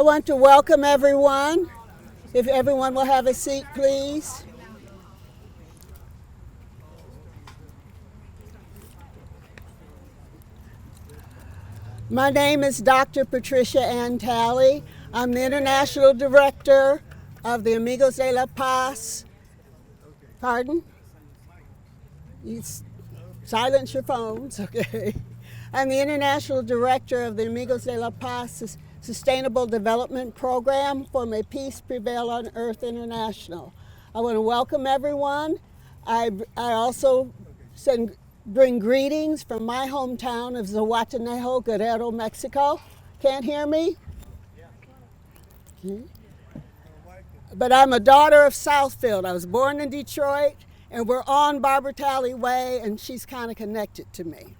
want to welcome everyone. If everyone will have a seat, please. My name is Dr. Patricia Ann Talley. I'm the International Director of the Amigas de la Paz. Pardon? You silence your phones, okay. I'm the International Director of the Amigas de la Paz Sustainable Development Program for May Peace Prevail on Earth International. I want to welcome everyone. I also bring greetings from my hometown of Zahuatanejo, Guerrero, Mexico. Can't hear me? Okay. But I'm a daughter of Southfield. I was born in Detroit, and we're on Barbara Talley Way, and she's kind of connected to me.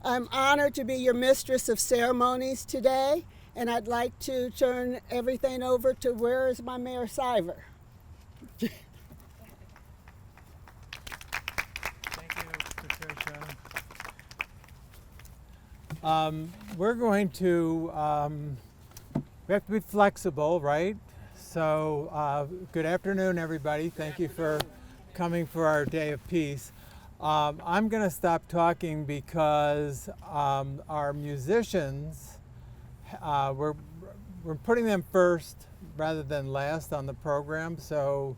I'm honored to be your mistress of ceremonies today, and I'd like to turn everything over to where is my Mayor Siver. We're going to, we have to be flexible, right? So good afternoon, everybody. Thank you for coming for our Day of Peace. I'm going to stop talking because our musicians, we're putting them first rather than last on the program. So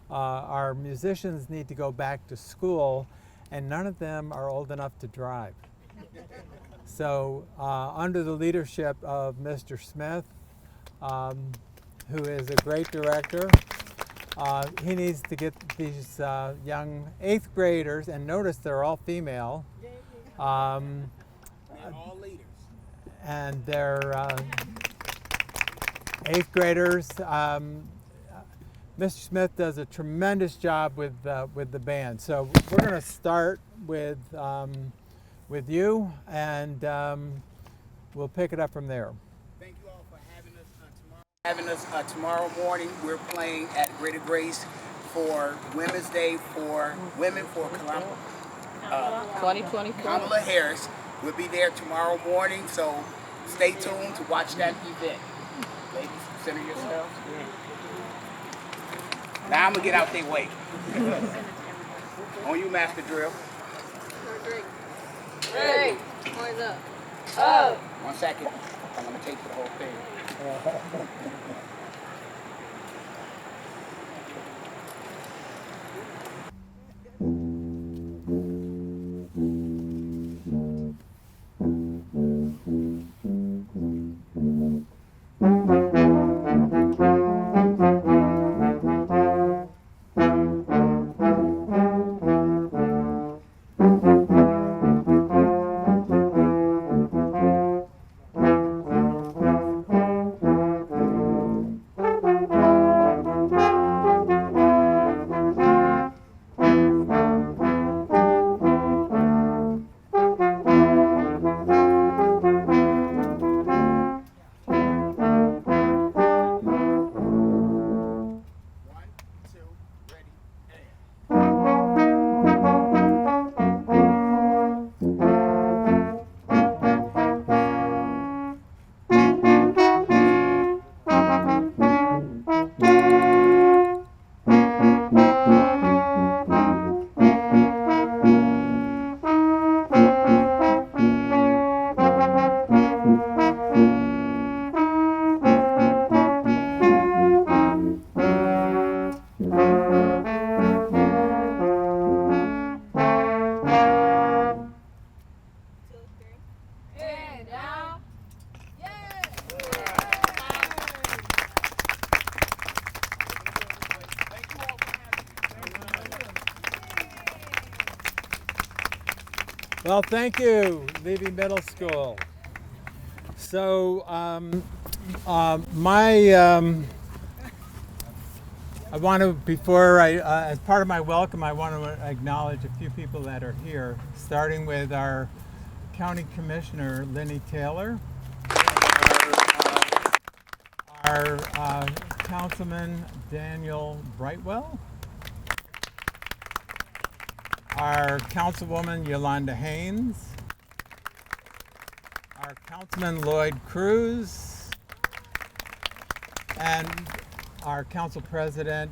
our musicians need to go back to school, and none of them are old enough to drive. So under the leadership of Mr. Smith, who is a great director, he needs to get these young 8th graders, and notice they're all female. They're all leaders. And they're 8th graders. Mr. Smith does a tremendous job with the band. So we're going to start with you, and we'll pick it up from there. Thank you all for having us tomorrow morning. We're playing at Greater Grace for Women's Day for Women for 2024. Kamala Harris. We'll be there tomorrow morning, so stay tuned to watch that event. Ladies, consider yourselves. Now I'm going to get out their way. On you, Master Drill. 3. Hands up. Oh. 1 second. I'm going to take the whole thing. Well, thank you, Levy Middle School. So I want to, before as part of my welcome, I want to acknowledge a few people that are here, starting with our County Commissioner, Lenny Taylor, our Councilman, Daniel Brightwell, our Councilwoman, Yolanda Haynes, our Councilman Lloyd Cruz, and our council president,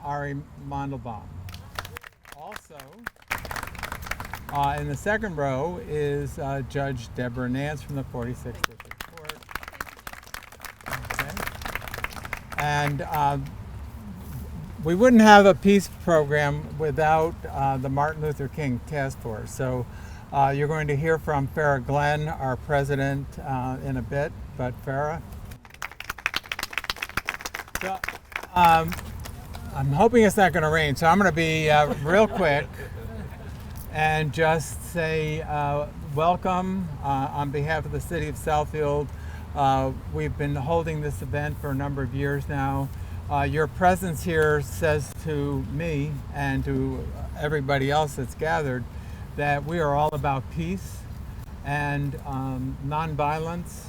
Ari Mandelbaum. Also, in the second row is Judge Deborah Nance from the 46th District Court. Okay. And we wouldn't have a peace program without the Martin Luther King Task Force. So you're going to hear from Faira Glenn, our president, in a bit. But Faira. So, I'm hoping it's not going to rain, so I'm going to be real quick and just say welcome on behalf of the city of Southfield. We've been holding this event for a number of years now. Your presence here says to me and to everybody else that's gathered that we are all about peace and nonviolence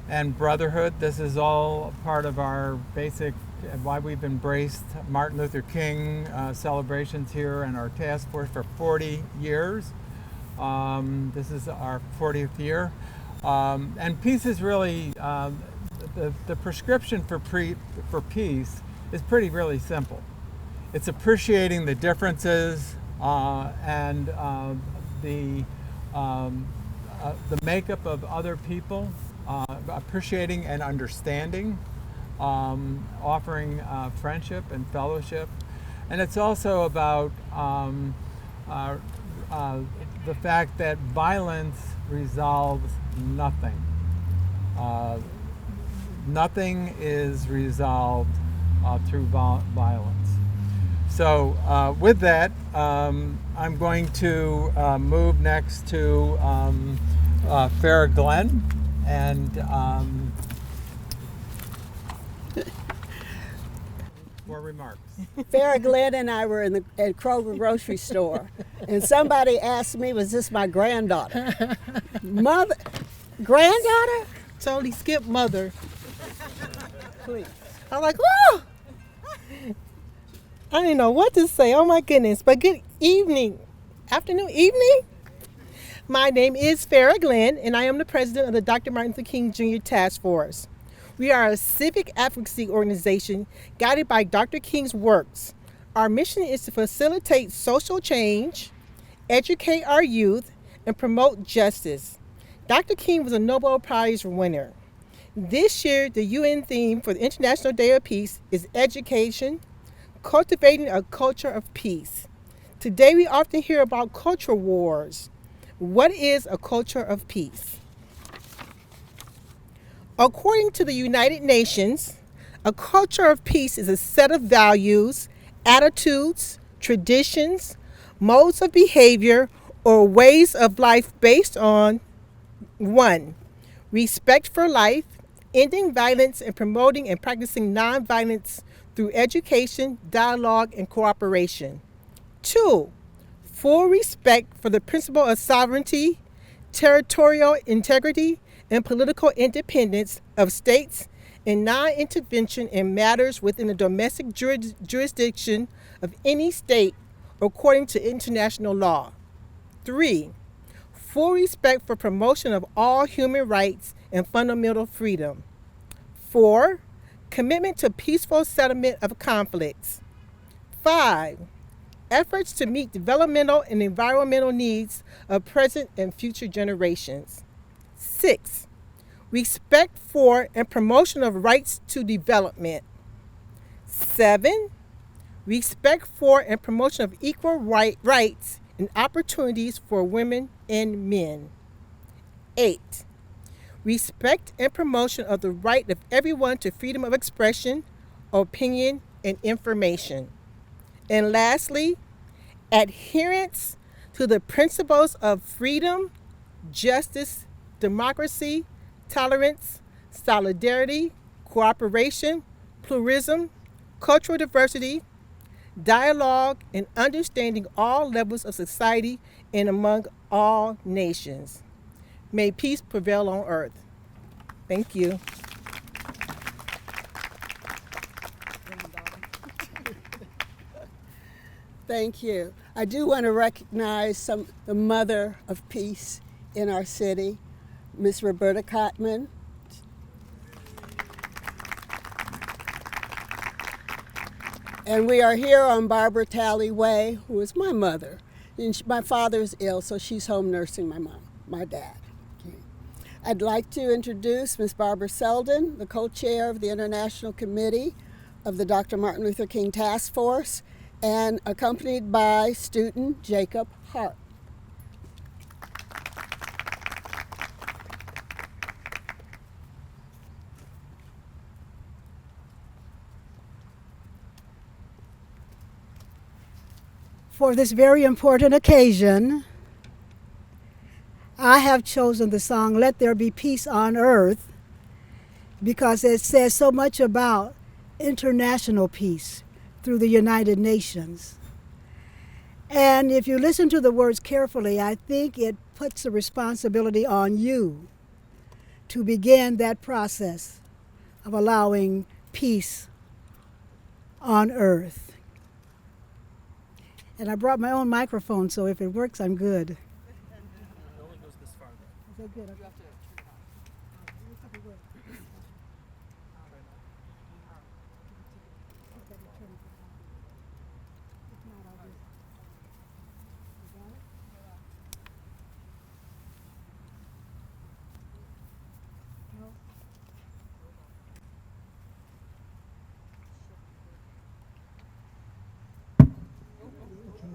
and brotherhood. This is all part of our basic, why we've embraced Martin Luther King celebrations here and our task force for 40 years. This is our 40th year. And peace is really, the prescription for peace is really simple. It's appreciating the differences and the makeup of other people, appreciating and understanding, offering friendship and fellowship. And it's also about the fact that violence resolves nothing. Nothing is resolved through violence. So with that, I'm going to move next to Faira Glenn, and more remarks. Faira Glenn and I were at Kroger grocery store, and somebody asked me, was this my granddaughter? Mother? Granddaughter? Totally skipped mother. Please. I'm like, whoa! I didn't know what to say. Oh my goodness. But good evening. Afternoon, evening? My name is Faira Glenn, and I am the president of the Dr. Martin Luther King Jr. Task Force. We are a civic advocacy organization guided by Dr. King's works. Our mission is to facilitate social change, educate our youth, and promote justice. Dr. King was a Nobel Prize winner. This year, the UN theme for the International Day of Peace is education, cultivating a culture of peace. Today, we often hear about culture wars. What is a culture of peace? According to the United Nations, a culture of peace is a set of values, attitudes, traditions, modes of behavior, or ways of life based on 1. Respect for life, ending violence, and promoting and practicing nonviolence through education, dialogue, and cooperation. 2. Full respect for the principle of sovereignty, territorial integrity, and political independence of states and non-intervention in matters within the domestic jurisdiction of any state according to international law. 3. Full respect for promotion of all human rights and fundamental freedom. 4. Commitment to peaceful settlement of conflicts. 5. Efforts to meet developmental and environmental needs of present and future generations. 6. Respect for and promotion of rights to development. 7. Respect for and promotion of equal rights and opportunities for women and men. 8. Respect and promotion of the right of everyone to freedom of expression, opinion, and information. And lastly, adherence to the principles of freedom, justice, democracy, tolerance, solidarity, cooperation, pluralism, cultural diversity, dialogue, and understanding all levels of society and among all nations. May peace prevail on earth. Thank you. Thank you. I do want to recognize the mother of peace in our city, Miss Roberta Cotman, and we are here on Barbara Talley Way, who is my mother. And my father is ill, so she's home nursing my dad. Okay. I'd like to introduce Miss Barbara Seldon, the co-chair of the International Committee of the Dr. Martin Luther King Task Force, and accompanied by student Jacob Hart. For this very important occasion, I have chosen the song Let There Be Peace on Earth because it says so much about international peace through the United Nations. And if you listen to the words carefully, I think it puts a responsibility on you to begin that process of allowing peace on earth. And I brought my own microphone, so if it works, I'm good. It only goes this far, though. Is that good? Okay.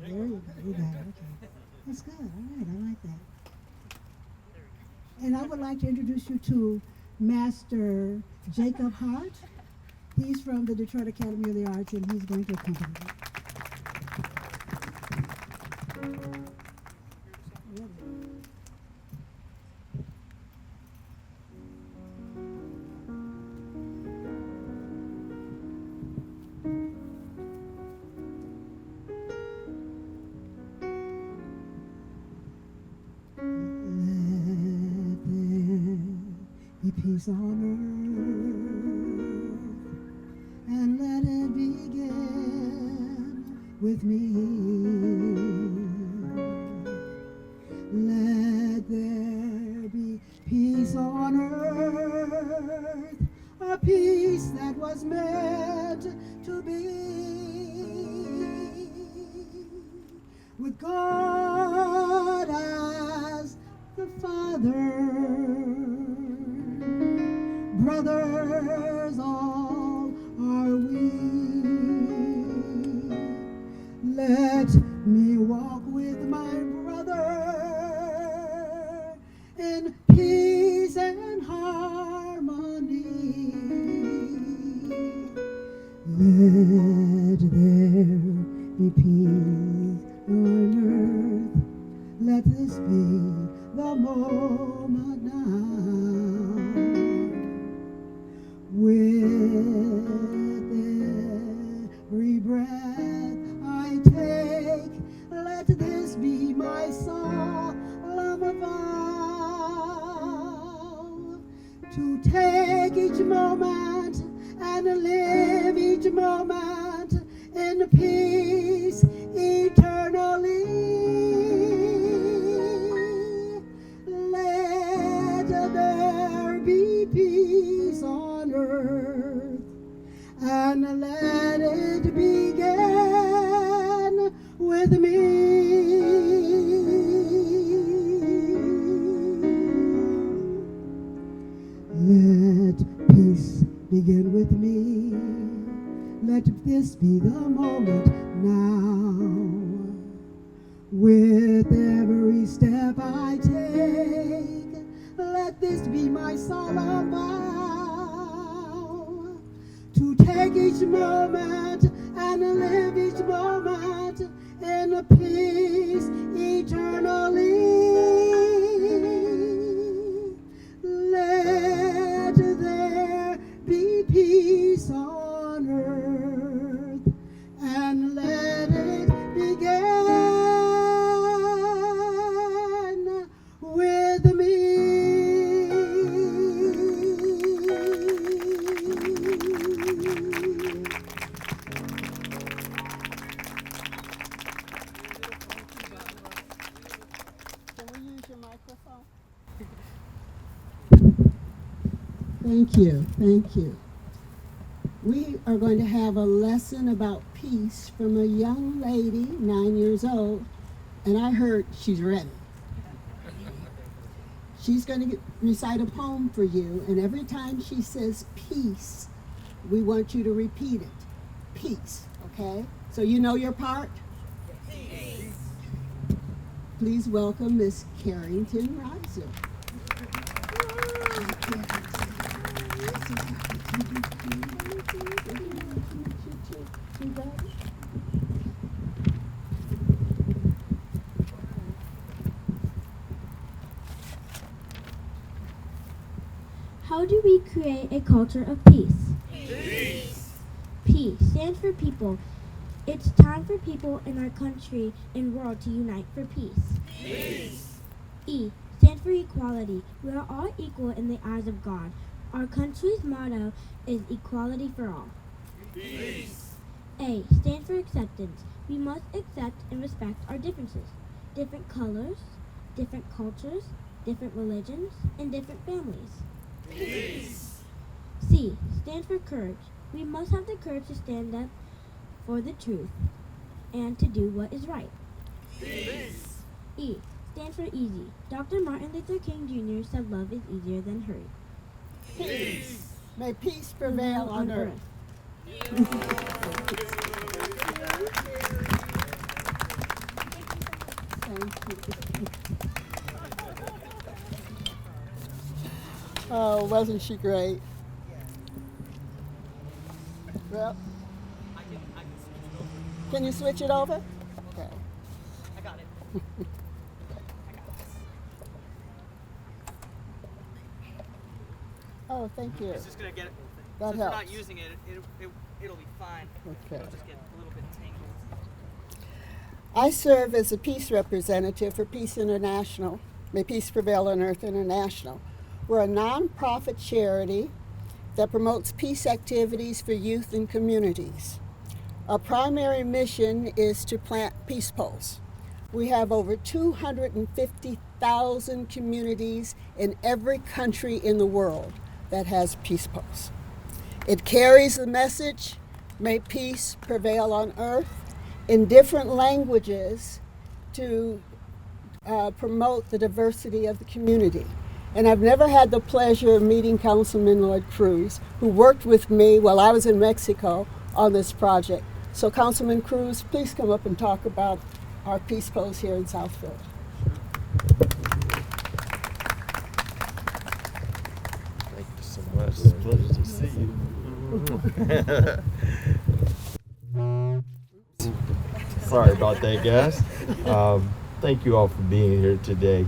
There you go. You got it. Okay. That's good. All right. I like that. And I would like to introduce you to Master Jacob Hart. He's from the Detroit Academy of the Arts, and he's going to accompany you. Peace on earth, and let it begin with me. Let there be peace on earth, a peace that was meant to be, with God as the Father. Brothers all are we. Let me walk with my brother in peace and harmony. Let there be peace on earth. Let this be the moment now. With every breath I take, let this be my solemn vow, to take each moment and live each moment in peace eternally. Let there be peace on earth, and let it begin with me. Let peace begin with me. Let this be the moment now. With every step I take, let this be my solemn vow, to take each moment and live each moment in peace eternally. Let there be peace on earth, and let it begin with me. Thank you, thank you. We are going to have a lesson about peace from a young lady, 9 years old, and I heard she's ready. She's going to recite a poem for you, and every time she says peace, we want you to repeat it. Peace, okay? So you know your part? Peace. Please welcome Miss Carrington Reiser. How do we create a culture of peace? Peace. P stands for people. It's time for people in our country and world to unite for peace. Peace. E stands for equality. We are all equal in the eyes of God. Our country's motto is equality for all. Peace. A stands for acceptance. We must accept and respect our differences. Different colors, different cultures, different religions, and different families. Peace. C stands for courage. We must have the courage to stand up for the truth and to do what is right. Peace. E stands for easy. Dr. Martin Luther King Jr. said love is easier than hurry. Peace. May peace prevail on earth. Thank you. Oh, wasn't she great? Well, can you switch it over? Okay. I got it. Oh, thank you. It's just gonna get it. That Since helps. we're not using it, it'll be fine. Okay. It'll just get a little bit tangled. I serve as a peace representative for Peace International, May Peace Prevail on Earth International. We're a nonprofit charity that promotes peace activities for youth and communities. Our primary mission is to plant peace poles. We have over 250,000 communities in every country in the world that has peace poles. It carries the message, may peace prevail on earth, in different languages to promote the diversity of the community. And I've never had the pleasure of meeting Councilman Lloyd Cruz, who worked with me while I was in Mexico on this project. So Councilman Cruz, please come up and talk about our peace poles here in Southfield. Thank you so much. It's a pleasure to see you. Sorry about that, guys. Thank you all for being here today.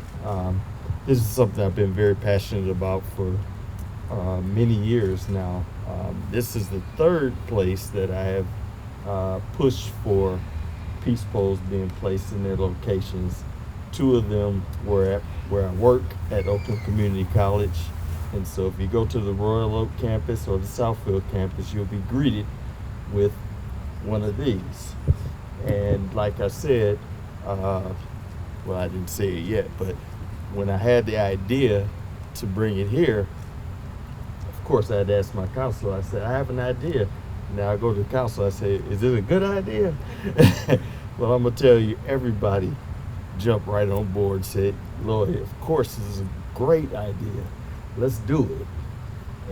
This is something I've been very passionate about for many years now. This is the third place that I have pushed for peace poles being placed in their locations. Two of them were at where I work at Oakland Community College. And so if you go to the Royal Oak campus or the Southfield campus, you'll be greeted with one of these. And like I said, well, I didn't say it yet, but when I had the idea to bring it here, of course I had asked my counselor. I said, I have an idea. Now I go to the counselor, I say, is it a good idea? Well, I'm gonna tell you, everybody jumped right on board and said, Lloyd, of course this is a great idea. Let's do it.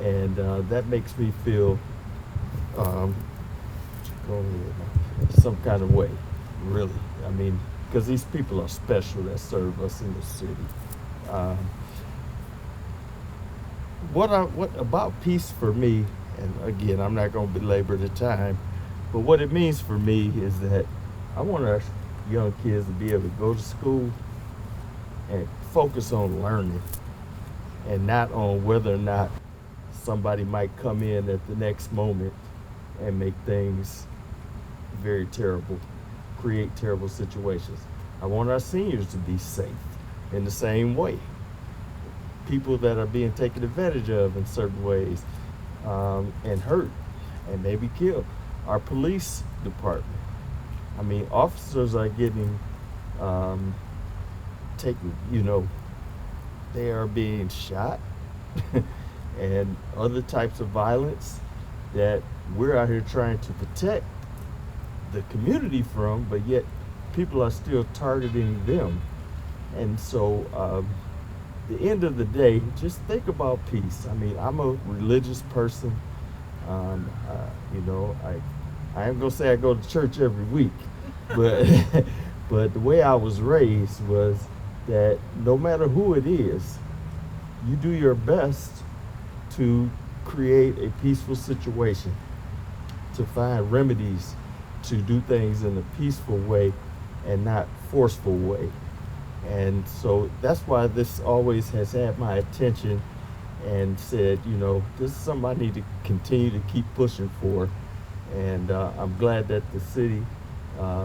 And that makes me feel some kind of way, really. I mean, because these people are special that serve us in the city. What about peace for me, and again, I'm not going to belabor the time, but what it means for me is that I want our young kids to be able to go to school and focus on learning and not on whether or not somebody might come in at the next moment and make things very terrible, create terrible situations. I want our seniors to be safe in the same way. People that are being taken advantage of in certain ways and hurt and maybe killed. Our police department. I mean, officers are getting taken, they are being shot and other types of violence that we're out here trying to protect the community from, but yet people are still targeting them. And so the end of the day, just think about peace. I mean, I'm a religious person. You know, I am gonna say I go to church every week, but but the way I was raised was that no matter who it is, you do your best to create a peaceful situation, to find remedies, to do things in a peaceful way and not forceful way. And so that's why this always has had my attention, and said, you know, this is something I need to continue to keep pushing for. And I'm glad that the city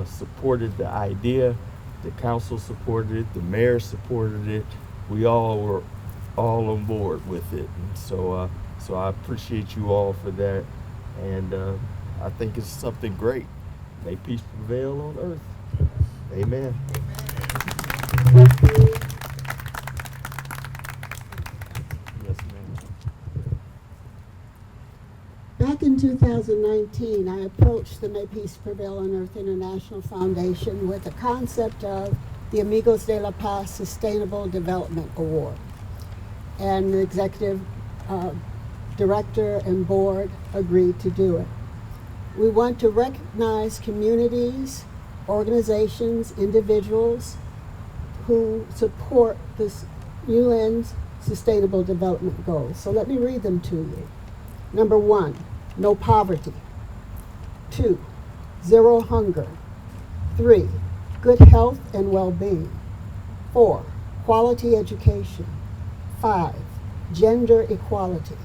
supported the idea, the council supported it, the mayor supported it. We all were all on board with it. And so I appreciate you all for that. And I think it's something great. May peace prevail on earth. Amen. Yes, ma'am. Back in 2019, I approached the May Peace Prevail on Earth International Foundation with the concept of the Amigos de la Paz Sustainable Development Award. And the executive director and board agreed to do it. We want to recognize communities, organizations, individuals who support this UN's Sustainable Development Goals. So let me read them to you. Number 1, no poverty. 2, 0 hunger. 3, good health and well-being. 4, quality education. 5, gender equality.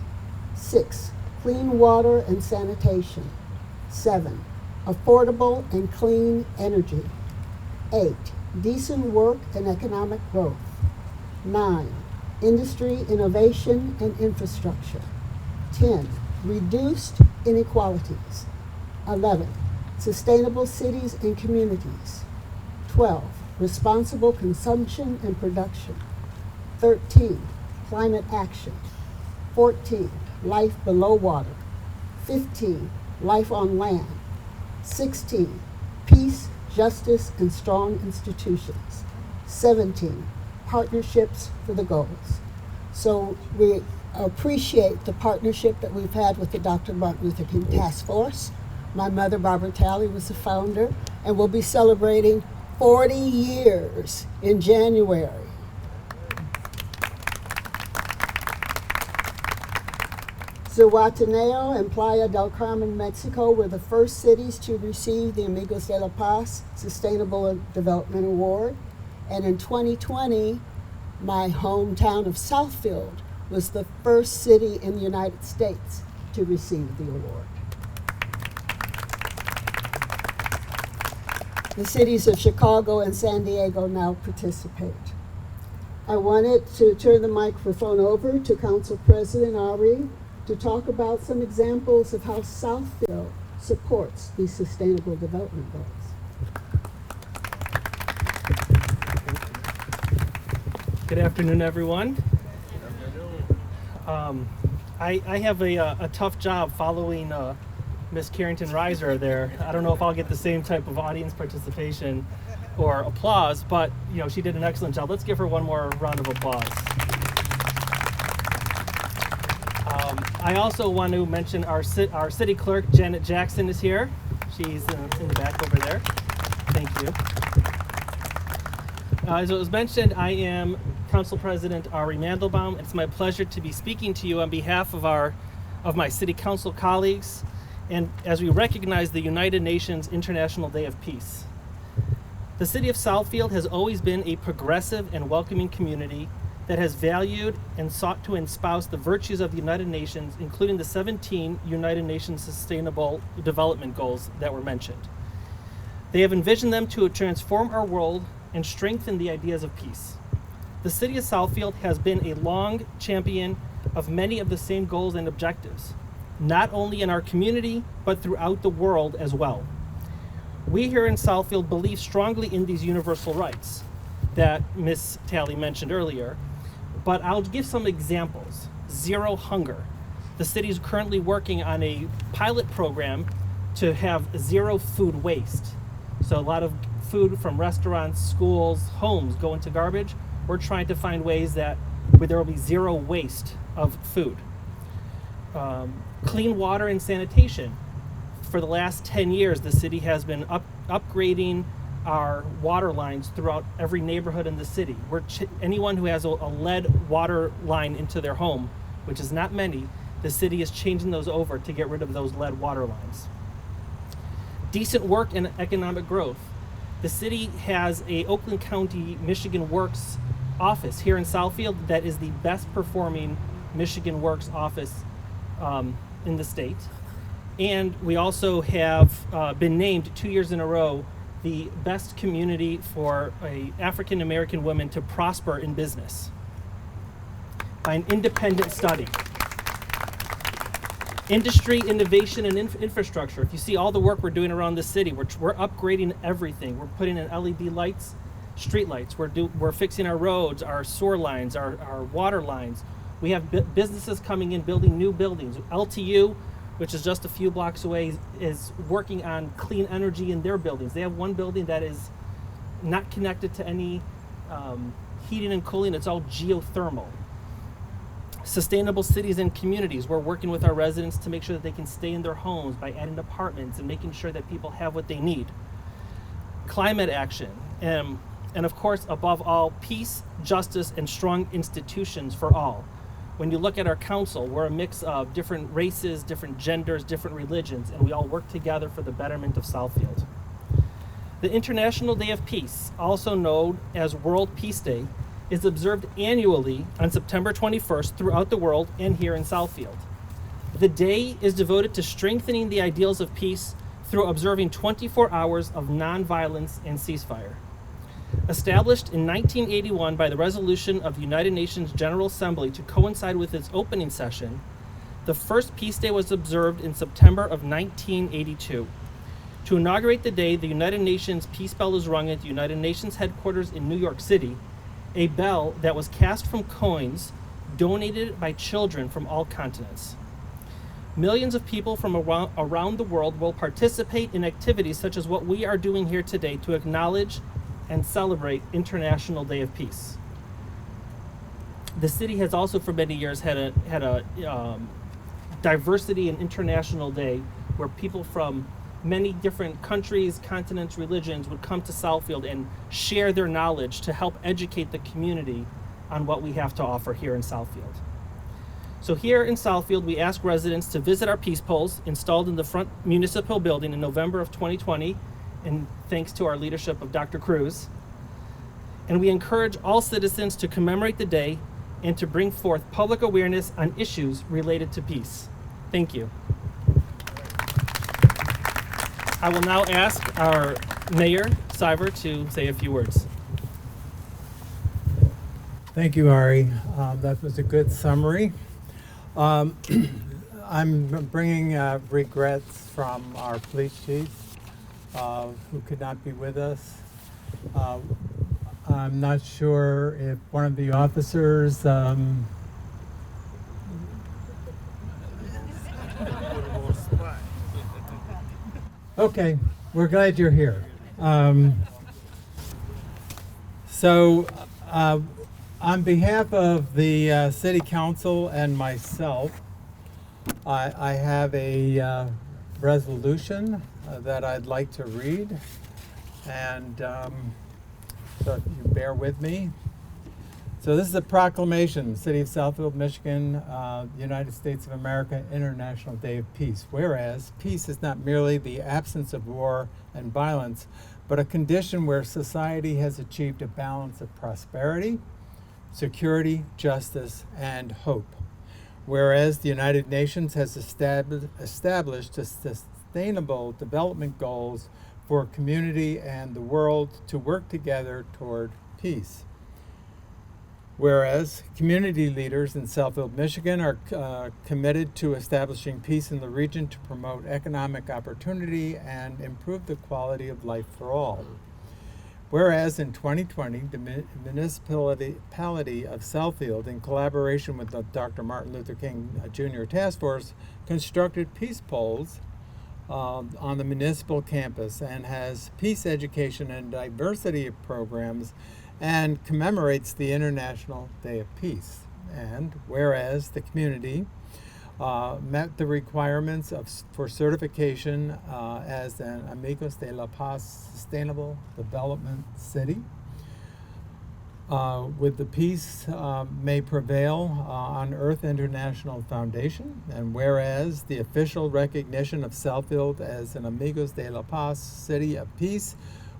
6, clean water and sanitation. 7, affordable and clean energy. 8, decent work and economic growth. 9, industry, innovation, and infrastructure. 10, reduced inequalities. 11, sustainable cities and communities. 12, responsible consumption and production. 13, climate action. 14, life below water. 15, life on land. 16, peace, justice, and strong institutions. 17, partnerships for the goals. So we appreciate the partnership that we've had with the Dr. Martin Luther King Task Force. My mother, Barbara Talley, was the founder, and we'll be celebrating 40 years in January. Zihuatanejo and Playa del Carmen, Mexico were the first cities to receive the Amigos de la Paz Sustainable Development Award. And in 2020, my hometown of Southfield was the first city in the United States to receive the award. The cities of Chicago and San Diego now participate. I wanted to turn the microphone over to Council President Ari to talk about some examples of how Southfield supports these Sustainable Development Goals. Good afternoon, everyone. I have a tough job following Miss Carrington Reiser there. I don't know if I'll get the same type of audience participation or applause, but you know, she did an excellent job. Let's give her one more round of applause. I also want to mention our city clerk, Janet Jackson, is here. She's in the back over there. Thank you. As it was mentioned, I am Council President Ari Mandelbaum. It's my pleasure to be speaking to you on behalf of my City Council colleagues, and as we recognize the United Nations International Day of Peace. The City of Southfield has always been a progressive and welcoming community that has valued and sought to espouse the virtues of the United Nations, including the 17 United Nations Sustainable Development Goals that were mentioned. They have envisioned them to transform our world and strengthen the ideas of peace. The City of Southfield has been a long champion of many of the same goals and objectives, not only in our community, but throughout the world as well. We here in Southfield believe strongly in these universal rights that Ms. Talley mentioned earlier, but I'll give some examples. zero hunger. The city is currently working on a pilot program to have zero food waste. So a lot of food from restaurants, schools, homes go into garbage. We're trying to find ways that where there will be zero waste of food. Clean water and sanitation. For the last 10 years, the city has been upgrading our water lines throughout every neighborhood in the city. Anyone who has a lead water line into their home, which is not many, the city is changing those over to get rid of those lead water lines. Decent work and economic growth. The city has a Oakland County Michigan Works office here in Southfield that is the best performing Michigan Works office in the state. And we also have been named 2 years in a row the best community for African American women to prosper in business by an independent study. Industry, innovation, and infrastructure. If you see all the work we're doing around the city, we're upgrading everything. We're putting in LED lights, street lights. We're fixing our roads, our sewer lines, our water lines. We have businesses coming in, building new buildings. LTU, which is just a few blocks away, is working on clean energy in their buildings. They have one building that is not connected to any heating and cooling. It's all geothermal. Sustainable cities and communities. We're working with our residents to make sure that they can stay in their homes by adding apartments and making sure that people have what they need. Climate action. And of course, above all, peace, justice, and strong institutions for all. When you look at our council, we're a mix of different races, different genders, different religions, and we all work together for the betterment of Southfield. The International Day of Peace, also known as World Peace Day, is observed annually on September 21st throughout the world and here in Southfield. The day is devoted to strengthening the ideals of peace through observing 24 hours of nonviolence and ceasefire. Established in 1981 by the resolution of the United Nations General Assembly to coincide with its opening session, the first Peace Day was observed in September of 1982. To inaugurate the day, the United Nations Peace Bell is rung at the United Nations headquarters in New York City, a bell that was cast from coins donated by children from all continents. Millions of people from around the world will participate in activities such as what we are doing here today to acknowledge and celebrate International Day of Peace. The city has also for many years had a diversity and international day where people from many different countries, continents, religions would come to Southfield and share their knowledge to help educate the community on what we have to offer here in Southfield. So here in Southfield, we ask residents to visit our peace poles installed in the front municipal building in November of 2020, and thanks to our leadership of Dr. Cruz. And we encourage all citizens to commemorate the day and to bring forth public awareness on issues related to peace. Thank you. I will now ask our Mayor, Siver, to say a few words. Thank you, Ari. That was a good summary. I'm bringing regrets from our police chief, who could not be with us. I'm not sure if one of the officers okay, we're glad you're here. On behalf of the City Council and myself, I have a resolution that I'd like to read, and so if you bear with me. So this is a proclamation, City of Southfield, Michigan, United States of America, International Day of Peace. Whereas peace is not merely the absence of war and violence, but a condition where society has achieved a balance of prosperity, security, justice, and hope. Whereas the United Nations has established sustainable development goals for community and the world to work together toward peace. Whereas community leaders in Southfield, Michigan are committed to establishing peace in the region to promote economic opportunity and improve the quality of life for all. whereas in 2020, the municipality of Southfield, in collaboration with the Dr. Martin Luther King Jr. Task Force, constructed peace poles on the municipal campus and has peace education and diversity programs and commemorates the International Day of Peace. And whereas the community met the requirements for certification as an Amigos de la Paz Sustainable Development City, with the Peace May Prevail on Earth International Foundation, and whereas the official recognition of Southfield as an Amigos de la Paz City of Peace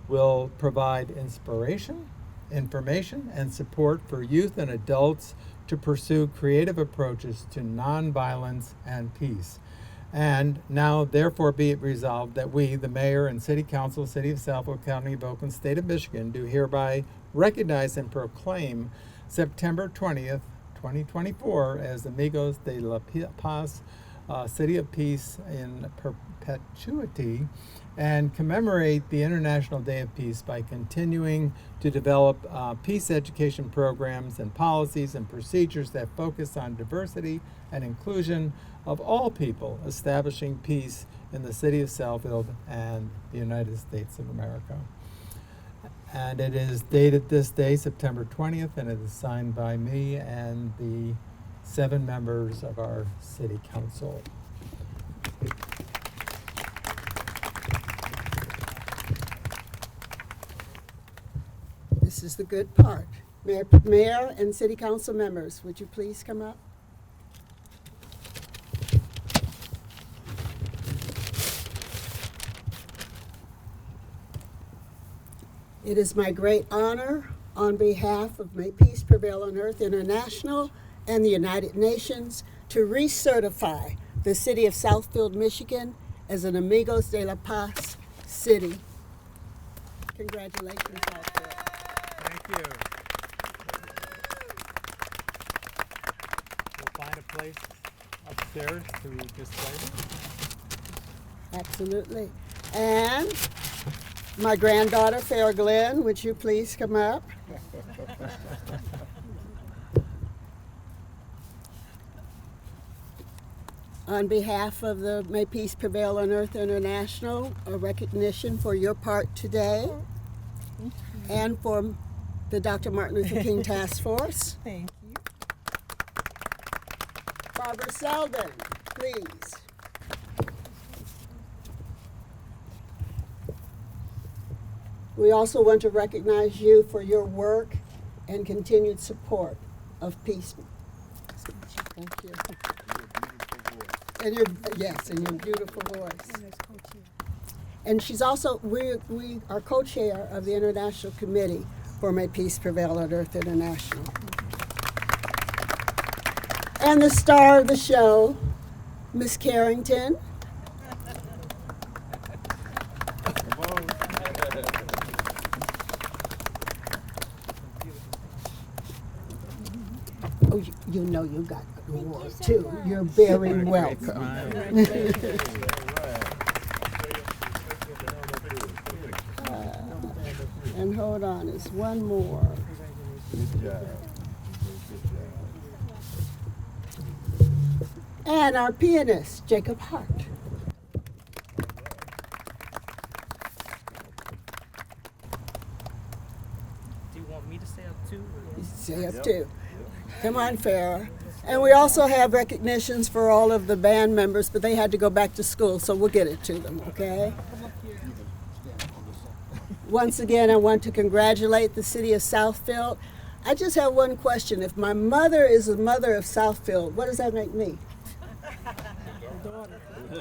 will provide inspiration, information, and support for youth and adults to pursue creative approaches to nonviolence and peace. And now, therefore, be it resolved that we, the Mayor and City Council, City of Southfield, County of Oakland, State of Michigan, do hereby recognize and proclaim September 20th, 2024 as Amigos de la Paz City of Peace in perpetuity, and commemorate the International Day of Peace by continuing to develop peace education programs and policies and procedures that focus on diversity and inclusion of all people, establishing peace in the city of Southfield and the United States of America. And it is dated this day, September 20th, and it is signed by me and the 7 members of our city council. This is the good part. Mayor and City Council members, would you please come up? It is my great honor, on behalf of May Peace Prevail on Earth International and the United Nations, to recertify the city of Southfield, Michigan as an Amigos de la Paz city. Congratulations, Southfield. Thank you. We'll find a place upstairs to display it. Absolutely. And my granddaughter, Faira Glenn, would you please come up? On behalf of the May Peace Prevail on Earth International, a recognition for your part today and for the Dr. Martin Luther King Task Force. Thank you. Barbara Seldon, please. We also want to recognize you for your work and continued support of peace. Thank you. And your beautiful voice. And she's also, we are co-chair of the International Committee for May Peace Prevail on Earth International. And the star of the show, Miss Carrington. Oh, you know you got an award too. You're very welcome. And hold on, there's one more. And our pianist, Jacob Hart. Do you want me to stay up too? Stay up too. Come on, Farrah. And we also have recognitions for all of the band members, but they had to go back to school, so we'll get it to them, okay? Once again, I want to congratulate the city of Southfield. I just have one question. If my mother is the mother of Southfield, what does that make me?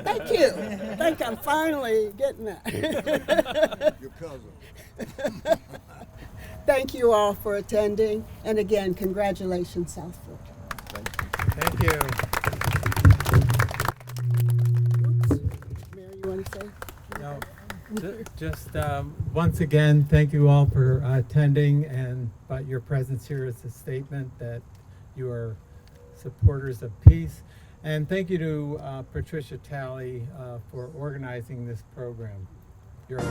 Thank you. I think I'm finally getting that. Your cousin. Thank you all for attending. And again, congratulations, Southfield. Thank you. Oops. Mary, you want to say? No, just once again, thank you all for attending, and but your presence here is a statement that you are supporters of peace. And thank you to Patricia Talley for organizing this program. You're